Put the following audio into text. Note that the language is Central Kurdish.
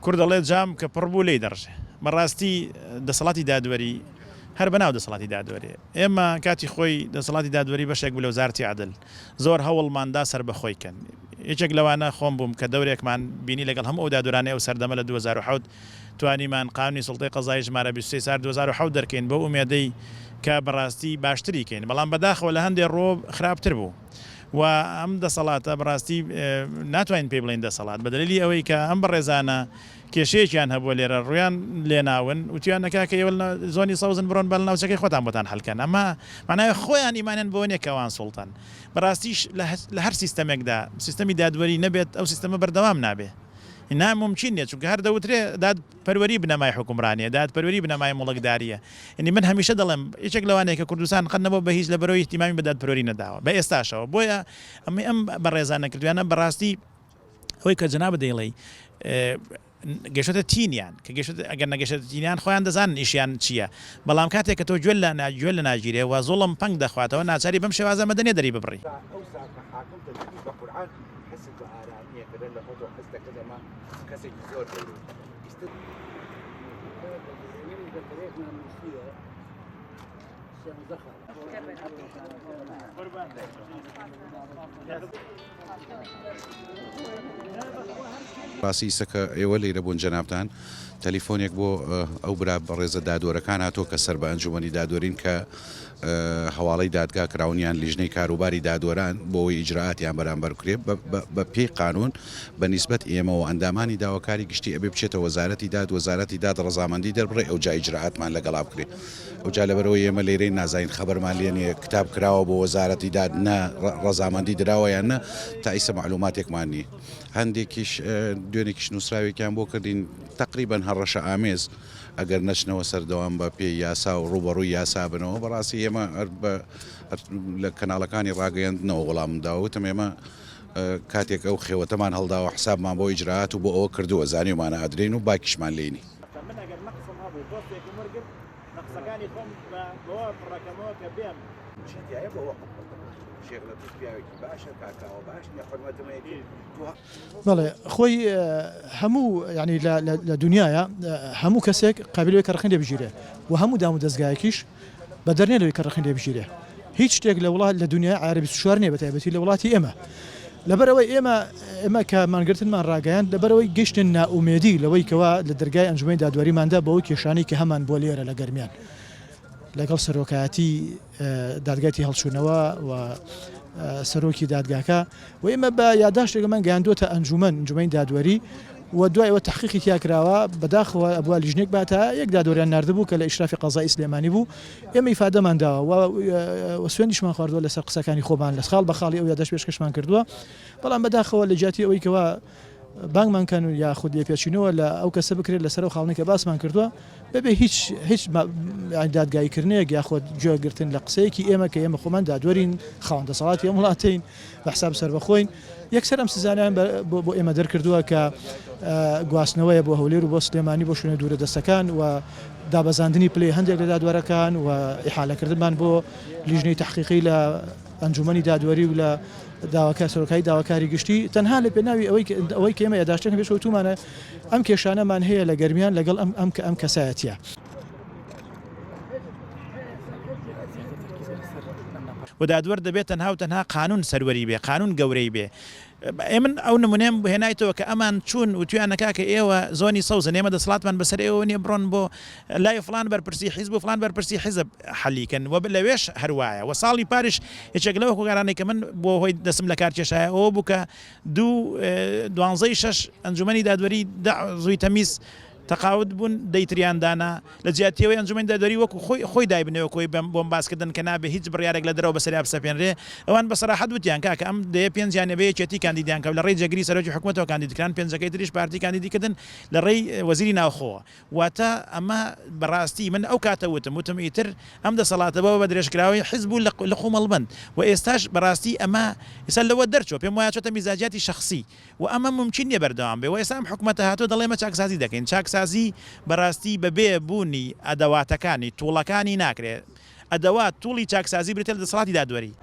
کورد دەڵێ جام کە پڕ بوو لێی دەڕژێ بەڕاستی دەسەڵاتی دادوەری هەر بەناو دەسەڵاتی دادوەری ئێمە کاتی خۆی دەسەڵاتی دادوەری بەشێک بوو لە وزارەتی عەدڵ زۆر هەوڵماندا سەر بەخۆیکەن یەکێک لەوانە خۆم بووم کە دەورێکمان بینی لەگەڵ هەموو ئەو دادوەرانەی ئەو سەردەمە لە 2007 توانیمان قانونی سوڵتەی قەزایی ژمارە 23 سار 2007 دەرکەین بۆ ئومێدەی کە بەڕاستی باشتری کەین بەڵام بەداخەوە لە هەندێک ڕۆ خراپتر بوو و ئەم دەسەڵاتە بەڕاستی ناتوانین پێی بڵین دەسەڵات بە دلیلی ئەوەی کە ئەم بەڕێزانە کێشەیەکیان هەبووە لێرە ڕویان لێناون وتیان نەکا کە ئێوە زۆنی سەوزن بڕۆن بەل ناوچەکەی خۆتان بۆتان هەڵکەن ئەمە معناوی خۆیان ئیمانیان بۆ نییە کەوان سوڵتان بەڕاستیش لە هەر سیستەمێکدا سیستەمی دادوەری نەبێت ئەو سیستەمە بەردەوام نابێ ناممکن نیە چونکە هەر دەوترێ دادپەروەری بنەمای حکومڕانیە دادپەروەری بنەمای مڵکداریە ئەنی من هەمیشە دەڵێم یەکێک لەوانەیە کە کوردستان قەت نەبوو بە هیچ لە بەرەوەی احتیمامی بە دادپەروەری نەداوە بە ئێستاشەوە بۆیە ئەم بەڕێزانە کردویانە بەڕاستی ئەوەی کە جەناب دەیڵێ گەشتە تینیان کە ئەگەر نەگەشتە تینیان خۆیان دەزانن ئیشیان چییە بەڵام کاتێک کە تۆ گوێ لە ناگیرێ و زۆڵم پنگ دەخواتەوە ناچاری بەم شێوازە مەدەنێ دەری ببڕی ڕاستی سەکە ئێوە لێرە بوون جەنابتان تەلیفۆنێک بۆ ئەو برا بەڕێزە دادوەرەکان هاتۆ کە سەر بە ئەنجومەنی دادوەرین کە هەواڵەی دادگا کراونیان لیژنەی کاروباری دادوەران بۆەوەی ئیجرعاتیان بەرامبەر کرێ بە پێی قانون بە نیسبەت ئێمە و ئەندامانی داواکاری گشتی ئەبێ بچێتە وەزارەتی داد ڕەزامەندی دەربڕێ ئەو جا ئیجرعاتمان لەگەڵا بکرێ ئەو جا لەبەرەوەی ئێمە لێرەی نازین خەبەرمان لێنێ کتاب کراوە بۆ وەزارەتی داد نە ڕەزامەندی درراوەیان نە تا ئیسە معلوماتێکمان نیە هەندێکیش دوێنێکیش نووسراوێکیان بۆ کردین تقریبا هەڕەشە ئامێز ئەگەر نەچنەوە سەردەوام بە پێی یاسا و ڕوبەڕووی یاسا بنەوە بەڕاستی ئێمە لە کەناڵەکانی ڕاگەیاندنەوە وەڵامداوتم ئێمە کاتێک ئەو خێوەتەمان هەڵداوە حسابمان بۆ ئیجرعات و بۆ ئەوە کردووە زانیومانە ئەدرێن و باکیشمان لێنی بەڵێ خۆی هەموو ینی لە دنیاە هەموو کەسێک قابلەوەی کە ڕخین لێ بژیرێ و هەموو دام و دەستگایەکیش بە دەرنێ لەوەی کە ڕخین لێ بژیرێ هیچ شتێک لە وڵات لە دنیای عربی سوشوار نیە بەتایبەتی لە وڵاتی ئێمە لەبەرەوەی ئێمە کە مانگرتنمان ڕاگەیان لەبەرەوەی گەشتن ناومێدی لەوەی کەوا لە دەرگای ئەنجومەی دادوەریماندا بەوەی کێشانەی کە هەمان بۆ لێرە لە گەرمیان لەگەڵ سەرۆکایەتی دادگاتی هەڵچوونەوە و سەرۆکی دادگاکە و ئێمە بە یاداشتێکمان گەیاندوتە ئەنجومەی دادوەری و دوایەوە تحقیقی تیاکراوە بەداخەوە ئەبووە لیژنێک باتە یەک دادوەریان نردبوو کە لە ئیشرافی قەزای سلێمانی بوو ئێمە ئیفادەمان داوە و سوێندیشمان خواردووە لەسەر قسەکانی خۆمان لە خاڵ بە خاڵی ئەو یاداش پێشکەشمان کردووە بەڵام بەداخەوە لە جیاتی ئەوەی کەوە بانگمانکەن و یاخود پێچینەوە لە ئەو کەسە بکرێت لەسەر و خاڵنی کە باسمان کردووە بەبێ هیچ دادگایکردنەیەک یاخود گوێگرتن لە قسەیەکی ئێمە کە ئێمە خۆمان دادوەرین خاوەندە دەسەڵاتی ئەم وڵاتین بە حساب سەربەخۆین یەکسەر ئەم سزانیان بۆ ئێمە دەرکردووە کە گواستنەوەیە بۆ هەولێر و بۆ سلێمانی بۆ شوێنە دوورە دەستەکان و دابەزاندنی پلەی هەندێک لە دادوەرەکان و ئیحالەکردنمان بۆ لیژنەی تحقیقی لە ئەنجومەنی دادوەری و لە داواکار سەرۆکایی داواکاری گشتی تەنها لە پێناوی ئەوەی کە ئێمە یاداشتێک پێشوتومانە ئەم کێشانەمان هەیە لە گەرمیان لەگەڵ ئەم کەسایەتیە و دادوەر دەبێت تەنها قانون سەروەری بێ قانون گەورەی بێ ئێمن ئەو نمونێم بهێنایتەوە کە ئەمان چوون و تویانەکە کە ئێوە زۆنی سەوزن ئێمە دەسەڵاتمان بەسەر ئێوە نیە بڕۆن بۆ لای فلان بەرپرسی حیزب و فلان بەرپرسی حیزب حەلیکەن و لەوێش هەروایە و ساڵی پارش یەکێک لەوە کۆگارانەی کە من بۆ هۆی دەسم لە کارکێشایە ئەوە بوو کە 12 ئەنجومەنی دادوەری زووی تەمیز تەقاوت بوون دەیتریاندانا لە جیاتیەوەی ئەنجومەنی دادوەری وەکو خۆی دایبنەوە کۆی بۆم باسکردن کە نابێ هیچ بڕیارێک لە دەرەوە بەسەری بسەپێنرێ ئەوان بەسەراحەت وتیان کاکە ئەم دەیە پێنجیانە بەیە چێتی کاندیدیان کە لە ڕێی جەگری سەرۆکی حکوومەتەوە کاندیدکران پێنجەکەی تریش پارتی کاندیدیکردن لە ڕێی وەزیری ناوخۆوە واتە ئەمە بەڕاستی من ئەو کاتە وتم ئیتر ئەم دەسەڵاتەوە بە درێژکراوی حیزب بوو لە خۆمەڵبند و ئێستاش بەڕاستی ئەمە ئێستا لەوە دەرچۆ پێم وایە چۆتە میزاجاتی شخصی و ئەمە ممکن نیە بەردەوام بێ و ئێستا ئەم حکوومەتە هاتووە دەڵێمە چاکسازی دەکەین چاکسازی بەڕاستی بەبێ بوونی ئەدەواتەکانی تووڵەکانی ناکرێت ئەدەوات توڵی چاکسازی برێتە لە دەسەڵاتی دادوەری